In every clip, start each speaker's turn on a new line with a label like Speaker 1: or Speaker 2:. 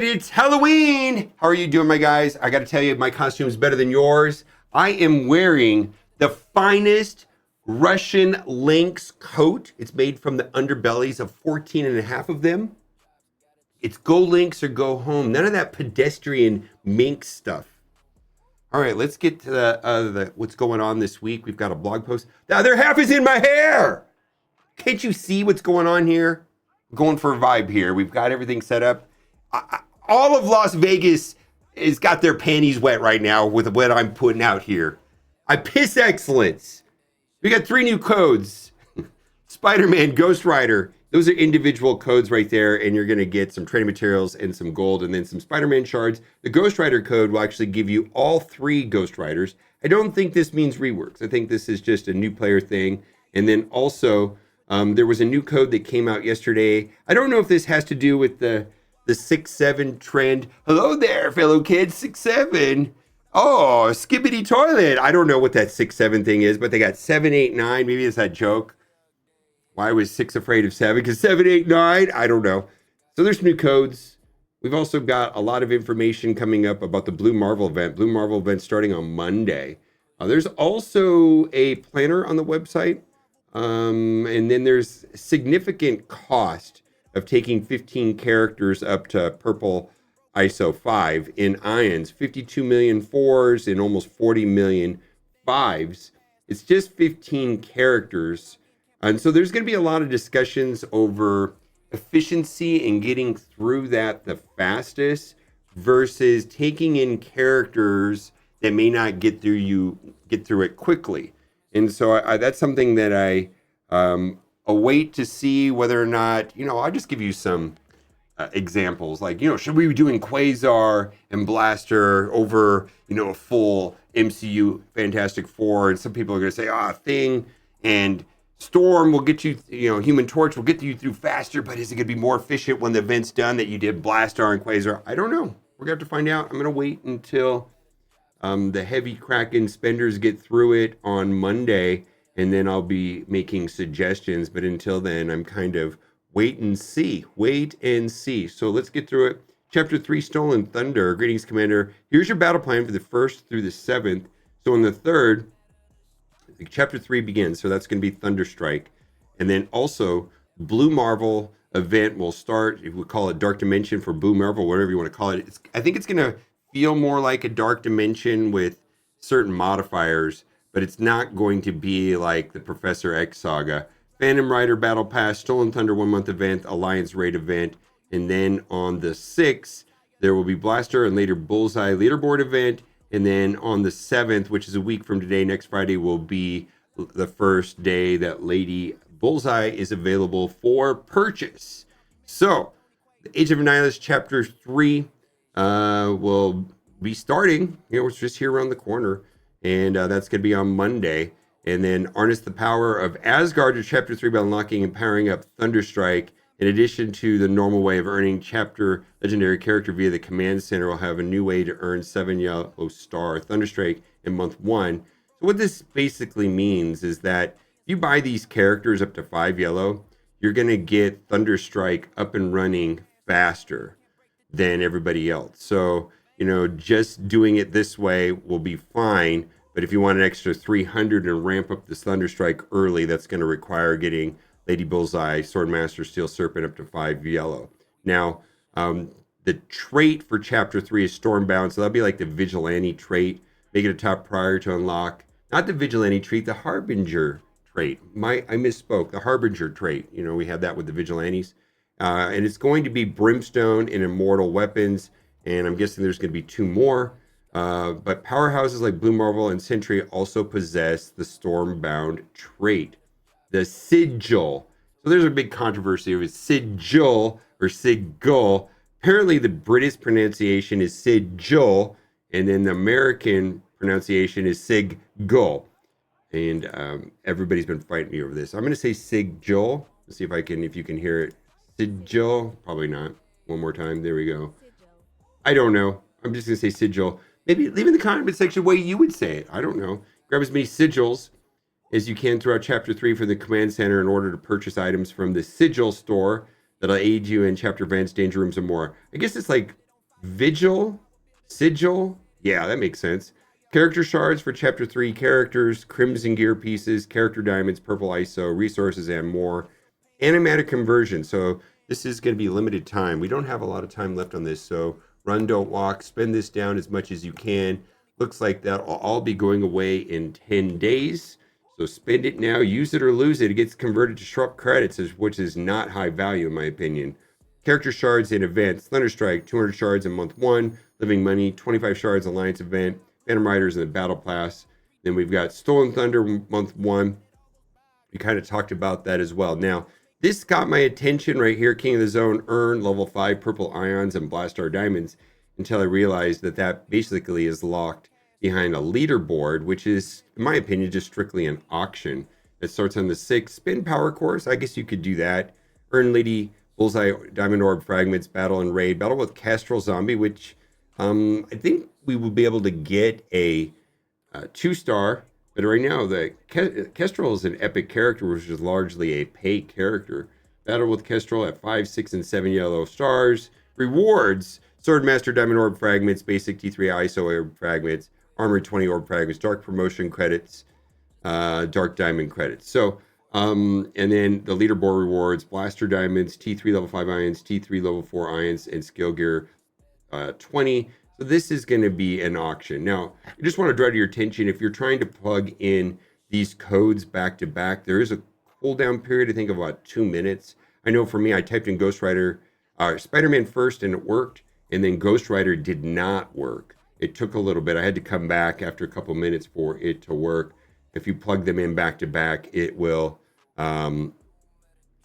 Speaker 1: It's Halloween. How are you doing, my guys? I got to tell you, my costume is better than yours. I am wearing the finest Russian lynx coat. It's made from the underbellies of 14 and a half of them. It's go lynx or go home. None of that pedestrian mink stuff. All right, let's get to the what's going on this week. We've got a blog post. The other half is in my hair. Can't you see what's going on here? We're going for a vibe here. We've got everything set up. All of Las Vegas has got their panties wet right now with what I'm putting out here. I piss excellence. We got 3 new codes. Spider-Man, Ghost Rider. Those are individual codes right there, and you're going to get some training materials and some gold and then some Spider-Man shards. The Ghost Rider code will actually give you all 3 Ghost Riders. I don't think this means reworks. I think this is just a new player thing. And then also, there was a new code that came out yesterday. I don't know if this has to do with the 6-7 trend. Hello there, fellow kids, 6-7. Oh, skibbity toilet. I don't know what that 6-7 thing is, but they got 7, 8, 9. Maybe it's that joke. Why was 6 afraid of 7? Because 7, 8, 9. I don't know. So there's new codes. We've also got a lot of information coming up about the Blue Marvel event. Blue Marvel event starting on Monday. There's also a planner on the website. And then there's significant cost of taking 15 characters up to purple ISO 5 in ions, 52 million 4s and almost 40 million 5s. It's just 15 characters. And so there's going to be a lot of discussions over efficiency and getting through that the fastest versus taking in characters that may not get through it quickly. And so that's something that I await to see whether or not, I'll just give you some examples. Like, should we be doing Quasar and Blaster over, a full MCU Fantastic Four? And some people are going to say, Thing and Storm will get you, Human Torch will get you through faster, but is it going to be more efficient when the event's done that you did Blaster and Quasar? I don't know. We're going to have to find out. I'm going to wait until the heavy Kraken spenders get through it on Monday, and then I'll be making suggestions. But until then, I'm kind of wait and see. So let's get through it. Chapter 3, Stolen Thunder. Greetings, Commander. Here's your battle plan for the 1st through the 7th. So on the 3rd, Chapter 3 begins. So that's going to be Thunderstrike. And then also, Blue Marvel event will start. If we call it Dark Dimension for Blue Marvel, whatever you want to call it. I think it's going to feel more like a Dark Dimension with certain modifiers, but it's not going to be like the Professor X saga. Phantom Rider Battle Pass, Stolen Thunder 1-month event, Alliance Raid event, and then on the 6th, there will be Blaster and later Bullseye Leaderboard event, and then on the 7th, which is a week from today, next Friday, will be the first day that Lady Bullseye is available for purchase. So, the Age of Annihilus Chapter 3 will be starting. It's just here around the corner, and that's going to be on Monday. And then Harness the Power of Asgard to Chapter 3 by unlocking and powering up Thunderstrike. In addition to the normal way of earning Chapter Legendary Character via the Command Center, will have a new way to earn 7 Yellow Star Thunderstrike in month 1. So what this basically means is that if you buy these characters up to 5 yellow, you're going to get Thunderstrike up and running faster than everybody else. So, just doing it this way will be fine. But if you want an extra 300 and ramp up this Thunderstrike early, that's going to require getting Lady Bullseye, Swordmaster, Steel Serpent up to 5 yellow. Now, the trait for Chapter 3 is Stormbound, so that'll be like the Vigilante trait. Make it a top prior to unlock. Not the Vigilante trait, the Harbinger trait. I misspoke. The Harbinger trait. We had that with the Vigilantes. And it's going to be Brimstone and Immortal Weapons. And I'm guessing there's going to be 2 more. But powerhouses like Blue Marvel and Sentry also possess the Stormbound trait. The Sigil. So there's a big controversy with Sigil or Sigil. Apparently the British pronunciation is Sigil, and then the American pronunciation is Sigil. And everybody's been fighting me over this. I'm going to say Sigil. Let's see if you can hear it. Sigil. Probably not. One more time. There we go. I don't know. I'm just going to say Sigil. Maybe leave in the comment section way you would say it. I don't know. Grab as many sigils as you can throughout Chapter 3 for the Command Center in order to purchase items from the Sigil store that'll aid you in chapter events, danger rooms, and more. I guess it's like Vigil, Sigil. Yeah, that makes sense. Character shards for chapter 3 characters, crimson gear pieces, character diamonds, purple ISO, resources, and more. Animatic conversion. So this is going to be limited time. We don't have a lot of time left on this. So run, don't walk. Spend this down as much as you can. Looks like that'll all be going away in 10 days. So spend it now. Use it or lose it. It gets converted to Shrub credits, which is not high value in my opinion. Character shards in events. Thunderstrike, 200 shards in month 1. Living Money, 25 shards Alliance event. Phantom Riders in the Battle Pass. Then we've got Stolen Thunder month 1. We kind of talked about that as well. Now, this got my attention right here. King of the Zone, earn level 5 purple ions and blast star diamonds, until I realized that that basically is locked behind a leaderboard, which is, in my opinion, just strictly an auction. It starts on the 6th. Spin power course. I guess you could do that. Earn Lady Bullseye Diamond Orb fragments, battle and raid. Battle with Castrol Zombie, which I think we will be able to get a 2-star. But right now, the Kestrel is an epic character, which is largely a pay character. Battle with Kestrel at 5, 6, and 7 yellow stars. Rewards: Swordmaster Diamond Orb fragments, basic T3 ISO orb fragments, Armored 20 orb fragments, Dark Promotion credits, Dark Diamond credits. So, and then the leaderboard rewards: Blaster Diamonds, T3 level 5 ions, T3 level 4 ions, and Skill Gear 20. So this is going to be an auction. Now, I just want to draw to your attention, if you're trying to plug in these codes back to back, there is a cooldown period, I think, of about 2 minutes. I know for me, I typed in Ghost Rider, Spider-Man first, and it worked. And then Ghost Rider did not work. It took a little bit. I had to come back after a couple minutes for it to work. If you plug them in back to back, it will hang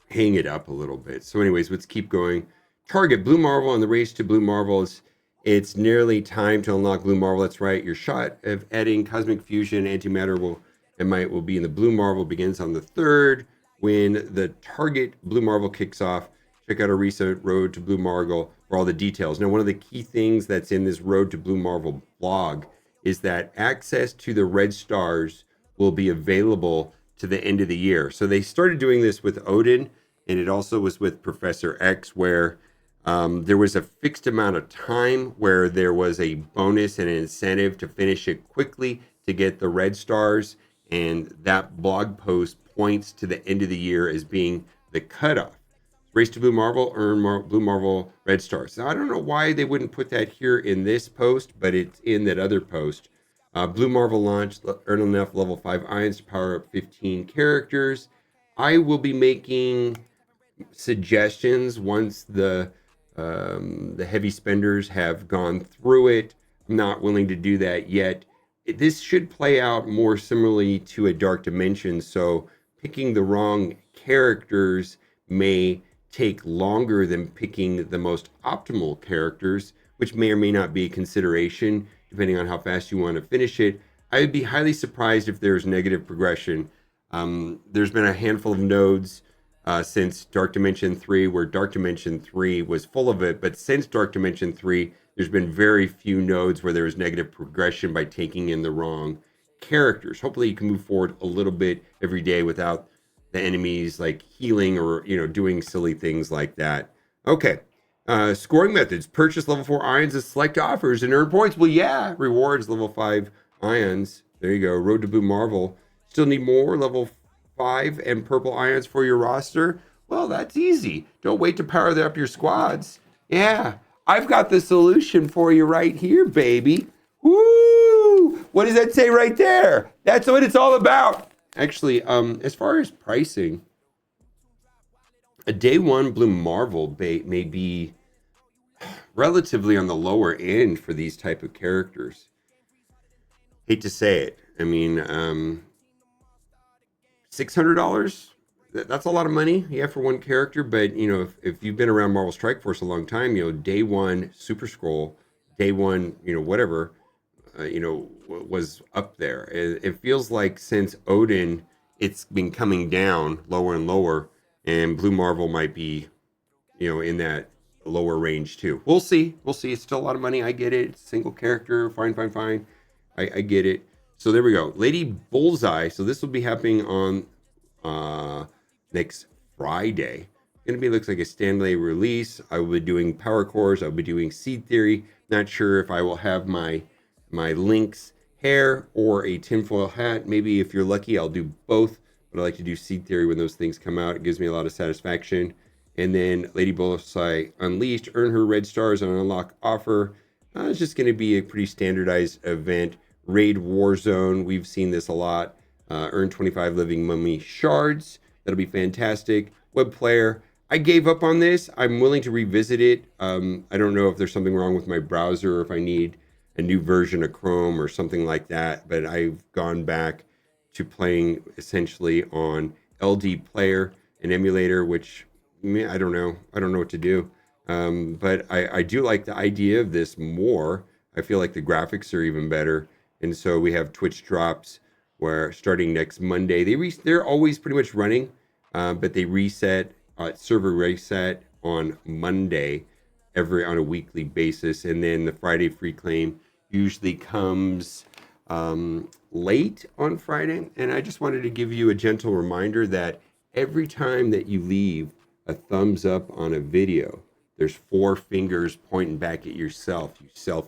Speaker 1: it up a little bit. So anyways, let's keep going. Target Blue Marvel and the race to Blue Marvels. It's nearly time to unlock Blue Marvel. That's right. Your shot of adding Cosmic Fusion Antimatter and Might will be in the Blue Marvel. Begins on the 3rd. When the target Blue Marvel kicks off, check out our recent Road to Blue Marvel for all the details. Now, one of the key things that's in this Road to Blue Marvel blog is that access to the red stars will be available to the end of the year. So they started doing this with Odin, and it also was with Professor X, where there was a fixed amount of time where there was a bonus and an incentive to finish it quickly to get the red stars. And that blog post points to the end of the year as being the cutoff. Race to Blue Marvel, earn Blue Marvel red stars. Now, I don't know why they wouldn't put that here in this post, but it's in that other post. Blue Marvel launch, earn enough level 5 ions to power up 15 characters. I will be making suggestions once the heavy spenders have gone through it. I'm not willing to do that yet. This should play out more similarly to a Dark Dimension, so picking the wrong characters may take longer than picking the most optimal characters, which may or may not be a consideration depending on how fast you want to finish it. I would be highly surprised if there's negative progression. There's been a handful of nodes since Dark Dimension 3, where Dark Dimension 3 was full of it, but since Dark Dimension 3, there's been very few nodes where there was negative progression by taking in the wrong characters. Hopefully you can move forward a little bit every day without the enemies like healing or doing silly things like that. Okay, scoring methods: purchase level 4 ions and select offers and earn points. Well, yeah, rewards level 5 ions. There you go. Road to Blue Marvel. Still need more level 5 and purple ions for your roster? Well, that's easy. Don't wait to power up your squads. Yeah, I've got the solution for you right here, baby. Woo! What does that say right there? That's what it's all about. Actually, as far as pricing, a day 1 Blue Marvel bait may be relatively on the lower end for these type of characters. Hate to say it. I mean, $600, that's a lot of money, yeah, for one character. But if you've been around Marvel Strike Force a long time, day 1 Super Scroll, day 1, whatever, was up there. It feels like since Odin, it's been coming down lower and lower, and Blue Marvel might be, in that lower range too. We'll see. It's still a lot of money. I get it. It's a single character. Fine. I get it. So there we go. Lady Bullseye. So this will be happening on next Friday. Going to be, looks like a standalone release. I will be doing power cores. I'll be doing seed theory. Not sure if I will have my Link's hair or a tinfoil hat. Maybe if you're lucky, I'll do both. But I like to do seed theory when those things come out. It gives me a lot of satisfaction. And then Lady Bullseye Unleashed, earn her red stars on unlock offer. It's just going to be a pretty standardized event. Raid Warzone, we've seen this a lot. Earn 25 living mummy shards. That'll be fantastic. Web player, I gave up on this. I'm willing to revisit it. I don't know if there's something wrong with my browser or if I need a new version of Chrome or something like that, but I've gone back to playing essentially on LD Player, an emulator, which I don't know. I don't know what to do. But I do like the idea of this more. I feel like the graphics are even better. And so we have Twitch drops where starting next Monday, they're always pretty much running, but they reset, server reset on Monday on a weekly basis. And then the Friday free claim usually comes late on Friday. And I just wanted to give you a gentle reminder that every time that you leave a thumbs up on a video, there's 4 fingers pointing back at yourself, you self